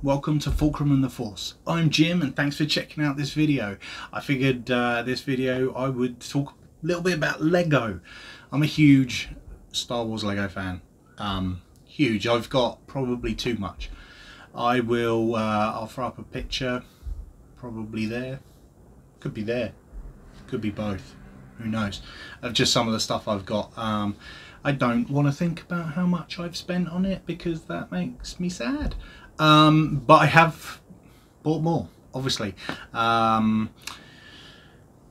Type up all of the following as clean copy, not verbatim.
welcome to Fulcrum and the Force. I'm Jim and thanks for checking out this video. I figured this video I would talk a little bit about Lego. I'm a huge Star Wars Lego fan. Huge. I've got probably too much. I'll throw up a picture, probably there, could be there, could be both, who knows, of just some of the stuff I've got. I don't want to think about how much I've spent on it because that makes me sad. But I have bought more, obviously.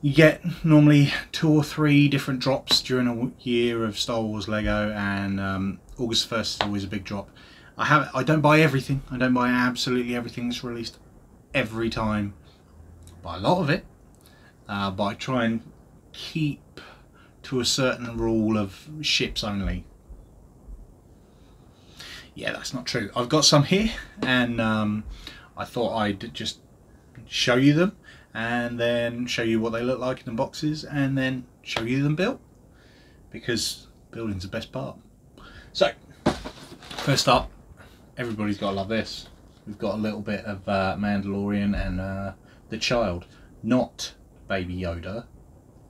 You get normally 2 or 3 different drops during a year of Star Wars Lego, and August 1st is always a big drop. I don't buy everything. I don't buy absolutely everything that's released every time. I buy a lot of it, but I try and keep to a certain rule of ships only. Yeah, that's not true. I've got some here, and I thought I'd just show you them and then show you what they look like in the boxes and then show you them built, because building's the best part. So first up, everybody's got to love this. We've got a little bit of Mandalorian and the child, not Baby Yoda,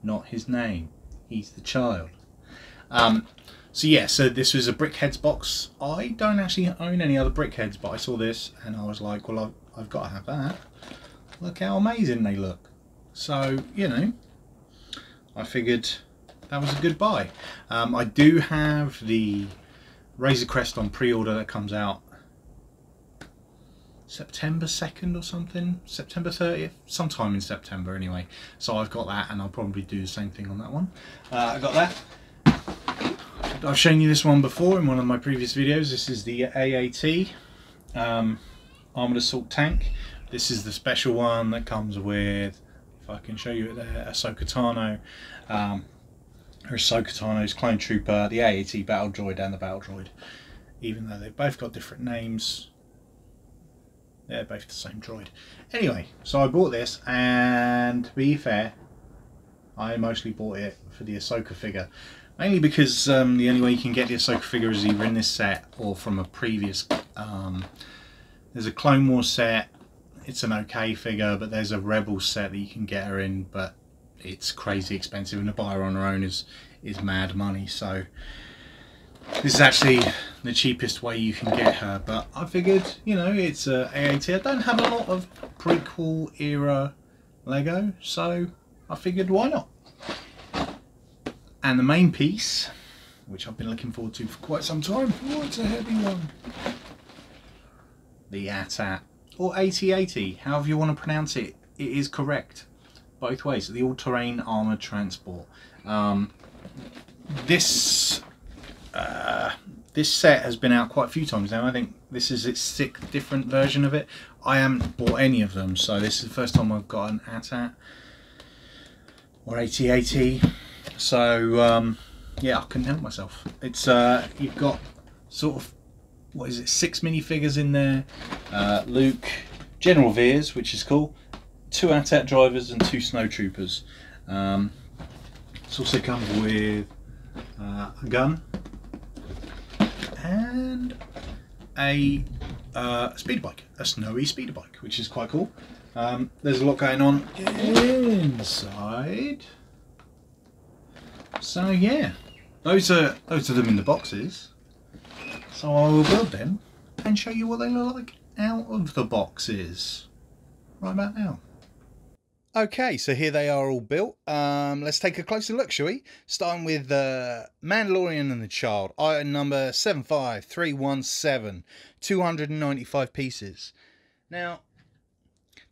not his name, he's the child. So yeah, so this was a Brickheads box. I don't actually own any other Brickheads, but I saw this and I was like, well, I've got to have that. Look how amazing they look. So, you know, I figured that was a good buy. I do have the Razor Crest on pre-order that comes out September 2nd or something, September 30th, sometime in September anyway. So I've got that, and I'll probably do the same thing on that one. I got that. I've shown you this one before in one of my previous videos. This is the AAT Armored Assault Tank. This is the special one that comes with, if I can show you it there, Ahsoka Tano, Ahsoka Tano's Clone Trooper, the AAT Battle Droid and the Battle Droid. Even though they've both got different names, they're both the same droid. Anyway, so I bought this, and to be fair, I mostly bought it for the Ahsoka figure. Mainly because the only way you can get the Ahsoka figure is either in this set or from a previous... there's a Clone Wars set, it's an okay figure, but there's a Rebels set that you can get her in, but it's crazy expensive, and to buy her on her own is mad money. So this is actually the cheapest way you can get her, but I figured, you know, it's a AAT. I don't have a lot of prequel era Lego, so I figured why not. And the main piece, which I've been looking forward to for quite some time. Oh, it's a heavy one. The AT-AT, or AT-AT, however you want to pronounce it. It is correct both ways. The all-terrain armoured transport. This set has been out quite a few times now. I think this is its 6th different version of it. I haven't bought any of them, so this is the first time I've got an AT-AT or AT-AT. So yeah, I couldn't help myself. It's you've got sort of, what is it, 6 minifigures in there. Luke, General Veers, which is cool, 2 AT-AT drivers and 2 snowtroopers. It also comes with a gun and a speeder bike, a snowy speeder bike, which is quite cool. There's a lot going on inside. So yeah, those are them in the boxes. So I will build them and show you what they look like out of the boxes right about now. Okay, so here they are all built. Let's take a closer look, shall we? Starting with Mandalorian and the Child, item number 75317, 295 pieces. Now,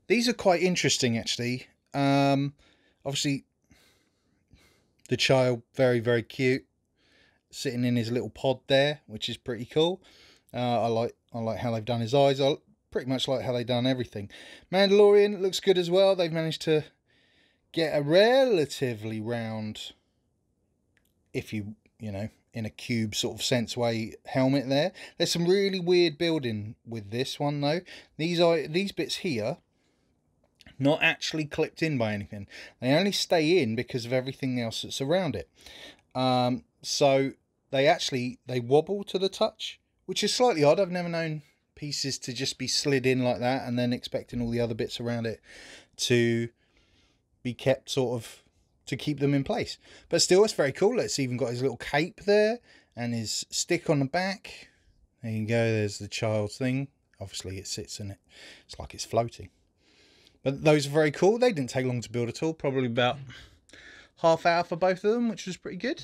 these are quite interesting actually. Obviously, the child, very, very cute, sitting in his little pod there, which is pretty cool. I like how they've done his eyes. I pretty much like how they've done everything. Mandalorian looks good as well. They've managed to get a relatively round, if you know, in a cube sort of sense way, helmet there. There's some really weird building with this one though. These bits here, not actually clipped in by anything. They only stay in because of everything else that's around it. So they wobble to the touch, which is slightly odd. I've never known pieces to just be slid in like that, and then expecting all the other bits around it to be kept sort of to keep them in place. But still, it's very cool. It's even got his little cape there and his stick on the back. There you go, there's the child's thing. Obviously it sits in it, it's like it's floating. But those are very cool. They didn't take long to build at all, probably about half hour for both of them, which was pretty good.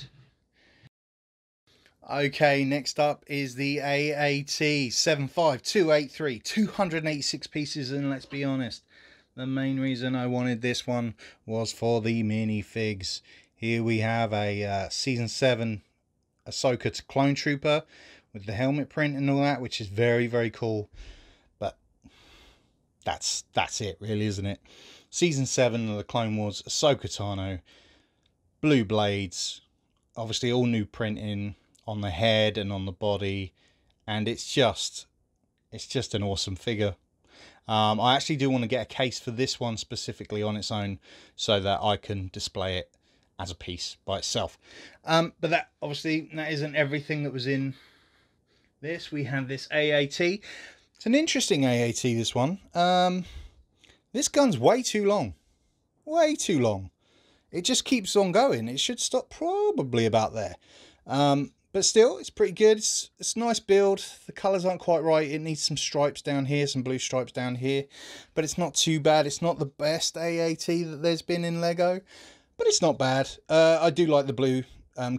Okay, next up is the AAT 75283, 286 pieces, and let's be honest, the main reason I wanted this one was for the minifigs. Here we have a Season 7 Ahsoka Clone Trooper with the helmet print and all that, which is very, very cool. But that's it, really, isn't it? Season 7 of the Clone Wars, Ahsoka Tano, blue blades, obviously all new printing on the head and on the body, and it's just an awesome figure. I actually do want to get a case for this one specifically on its own so that I can display it as a piece by itself. But that isn't everything that was in this. We have this AAT. It's an interesting AAT, this one. This gun's way too long. Way too long. It just keeps on going. It should stop probably about there. But still, it's pretty good. It's a nice build. The colours aren't quite right. It needs some stripes down here, some blue stripes down here. But it's not too bad. It's not the best AAT that there's been in LEGO. But it's not bad. I do like the blue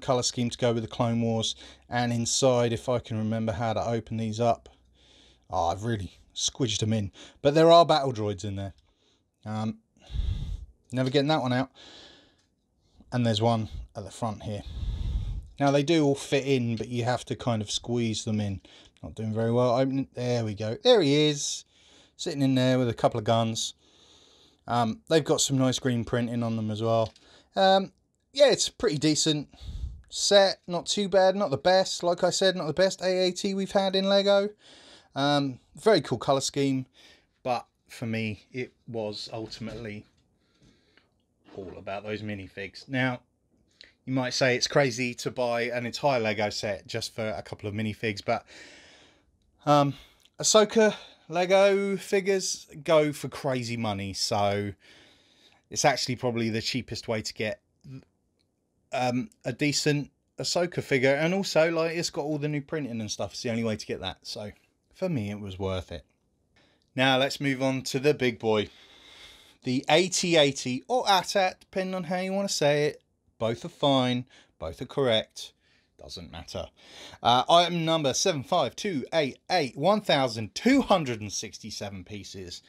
colour scheme to go with the Clone Wars. And inside, if I can remember how to open these up. Oh, I've really squidged them in. But there are battle droids in there. Never getting that one out. And there's one at the front here. Now they do all fit in, but you have to kind of squeeze them in. Not doing very well. Open it. There we go. There he is, sitting in there with a couple of guns. They've got some nice green printing on them as well. Yeah, it's a pretty decent set. Not too bad. Not the best. Like I said, not the best AAT we've had in LEGO. Very cool colour scheme. But for me, it was ultimately all about those minifigs. Now, you might say it's crazy to buy an entire LEGO set just for a couple of minifigs, but Ahsoka LEGO figures go for crazy money, so it's actually probably the cheapest way to get a decent Ahsoka figure, and also like it's got all the new printing and stuff. It's the only way to get that, so for me it was worth it. Now let's move on to the big boy, the AT-AT or AT-AT, depending on how you want to say it. Both are fine, both are correct, doesn't matter. Item number 75288, 1,267 pieces.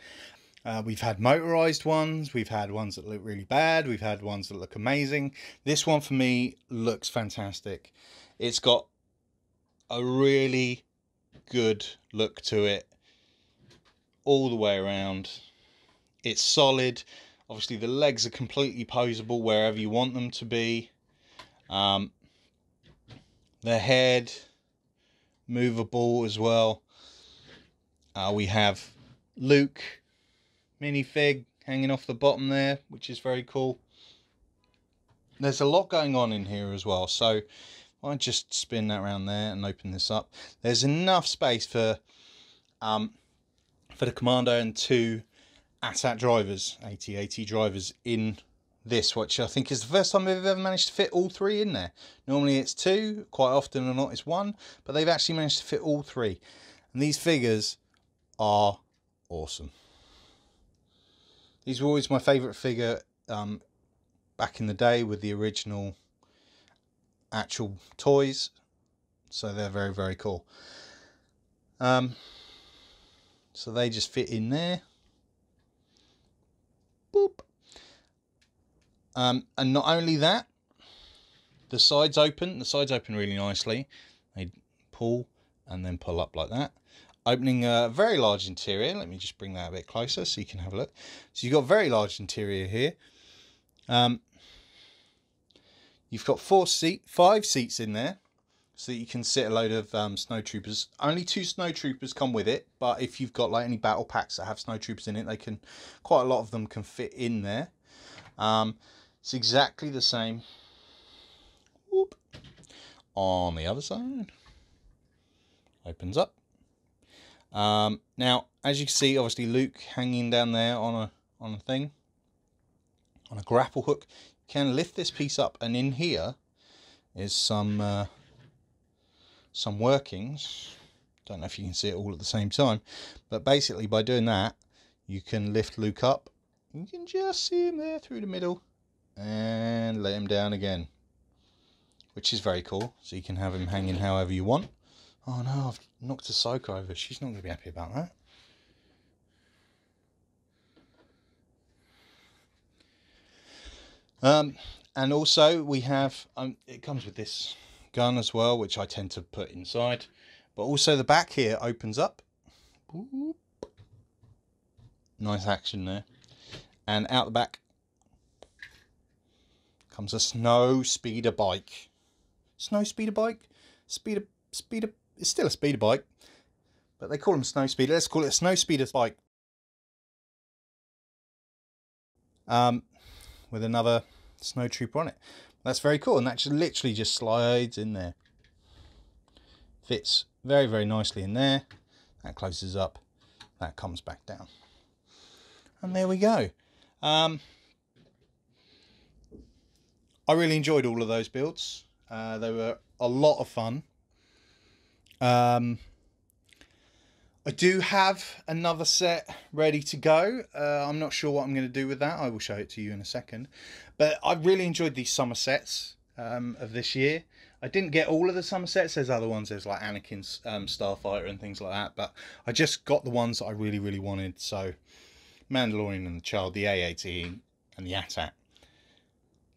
We've had motorized ones, we've had ones that look really bad, we've had ones that look amazing. This one for me looks fantastic. It's got a really good look to it all the way around. It's solid. Obviously the legs are completely posable wherever you want them to be. The head, movable as well. We have Luke minifig hanging off the bottom there, which is very cool. There's a lot going on in here as well, so I just spin that around there and open this up. There's enough space for the Commando and two AT-AT drivers, AT-AT drivers in this, which I think is the first time they've ever managed to fit all three in there. Normally it's two, quite often or not it's one, but they've actually managed to fit all three. And these figures are awesome. These were always my favourite figure back in the day with the original actual toys, so they're very, very cool. So they just fit in there. Boop. And not only that, the sides open really nicely. They pull and then pull up like that, opening a very large interior. Let me just bring that a bit closer so you can have a look. So you've got a very large interior here. You've got 5 seats in there, so that you can sit a load of snowtroopers. Only 2 snowtroopers come with it, but if you've got like any battle packs that have snowtroopers in it, they can, quite a lot of them can fit in there. It's exactly the same. Whoop. On the other side, opens up. Now, as you can see, obviously Luke hanging down there on a thing, on a grapple hook. You can lift this piece up, and in here is some workings. Don't know if you can see it all at the same time, but basically by doing that, you can lift Luke up. You can just see him there through the middle, and let him down again, which is very cool. So you can have him hanging however you want. Oh no, I've knocked a Psycho over. She's not going to be happy about that. And also we have, it comes with this gun as well, which I tend to put inside. But also the back here opens up. Boop. Nice action there. And out the back comes a snow speeder bike. Snow speeder bike? Speeder, it's still a speeder bike, but they call them snow speeder. Let's call it a snow speeder bike. With another snow trooper on it. That's very cool, and that just literally just slides in there. Fits very, very nicely in there. That closes up. That comes back down. And there we go. I really enjoyed all of those builds. They were a lot of fun. I do have another set ready to go. I'm not sure what I'm going to do with that. I will show it to you in a second. But I really enjoyed these summer sets of this year. I didn't get all of the summer sets. There's other ones. There's like Anakin's Starfighter and things like that. But I just got the ones that I really, really wanted. So Mandalorian and the Child, the A-18 and the AT-AT.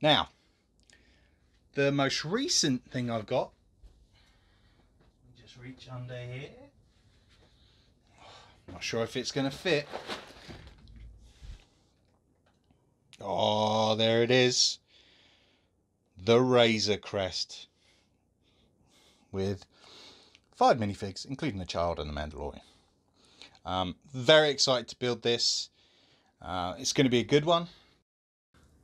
Now, the most recent thing I've got. Just reach under here. Not sure if it's going to fit. Oh, there it is. The Razor Crest. With 5 minifigs, including the Child and the Mandalorian. Very excited to build this. It's going to be a good one.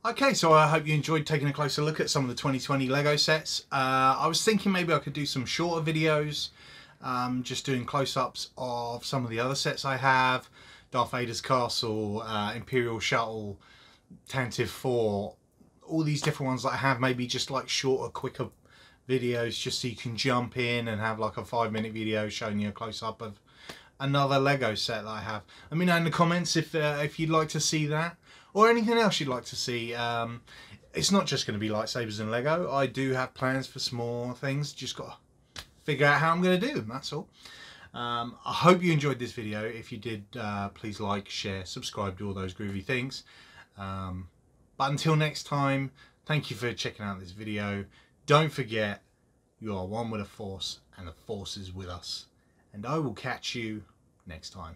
Okay, so I hope you enjoyed taking a closer look at some of the 2020 Lego sets. I was thinking maybe I could do some shorter videos. Just doing close-ups of some of the other sets I have. Darth Vader's Castle, Imperial Shuttle, Tantive 4, all these different ones that I have, maybe just like shorter, quicker videos just so you can jump in and have like a 5-minute video showing you a close-up of another Lego set that I have. Let me know in the comments if you'd like to see that or anything else you'd like to see. It's not just going to be lightsabers and Lego. I do have plans for small things, just got to figure out how I'm going to do them, that's all. I hope you enjoyed this video. If you did, please like, share, subscribe, do all those groovy things. But until next time, thank you for checking out this video. Don't forget, you are one with the Force, and the Force is with us. And I will catch you next time.